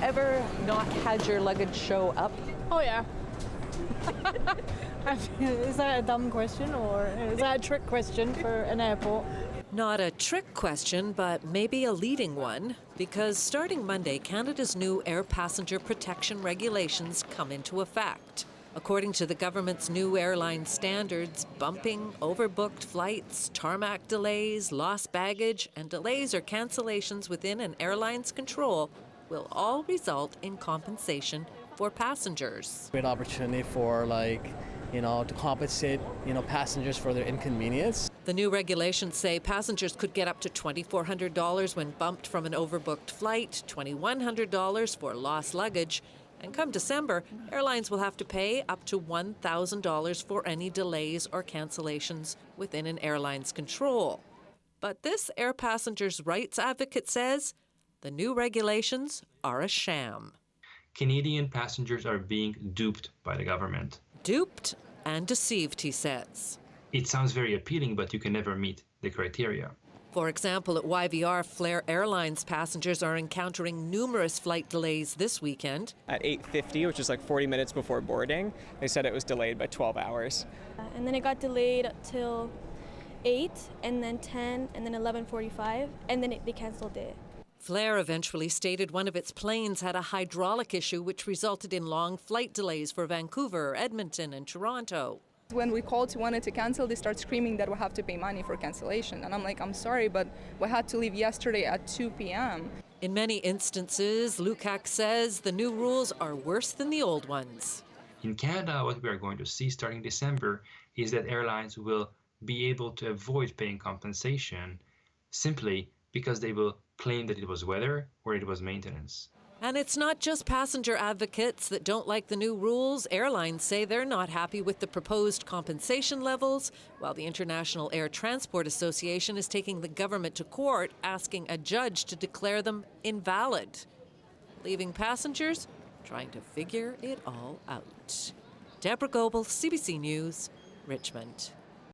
ever not had your luggage show up? Oh yeah. Is that a dumb question or is that a trick question for an airport? Not a trick question, but maybe a leading one, because starting Monday, Canada's new air passenger protection regulations come into effect. According to the government's new airline standards, bumping, overbooked flights, tarmac delays, lost baggage, and delays or cancellations within an airline's control will all result in compensation for passengers. Great opportunity for to compensate, passengers for their inconvenience. The new regulations say passengers could get up to $2,400 when bumped from an overbooked flight, $2,100 for lost luggage, and come December, airlines will have to pay up to $1,000 for any delays or cancellations within an airline's control. But this air passengers' rights advocate says the new regulations are a sham. Canadian passengers are being duped by the government. Duped and deceived, he says. It sounds very appealing, but you can never meet the criteria. For example, at YVR, Flair Airlines passengers are encountering numerous flight delays this weekend. At 8:50, which is like 40 minutes before boarding, they said it was delayed by 12 hours. And then it got delayed till 8, and then 10, and then 11:45, and then they canceled it. Flair eventually stated one of its planes had a hydraulic issue which resulted in long flight delays for Vancouver, Edmonton, and Toronto. When we wanted to cancel, they start screaming that we have to pay money for cancellation. And I'm like, I'm sorry, but we had to leave yesterday at 2 p.m. In many instances, Lukac says the new rules are worse than the old ones. In Canada, what we are going to see starting December is that airlines will be able to avoid paying compensation simply because they will claim that it was weather or it was maintenance. And it's not just passenger advocates that don't like the new rules. Airlines say they're not happy with the proposed compensation levels, while the International Air Transport Association is taking the government to court, asking a judge to declare them invalid, leaving passengers trying to figure it all out. Deborah Goebel, CBC News, Richmond.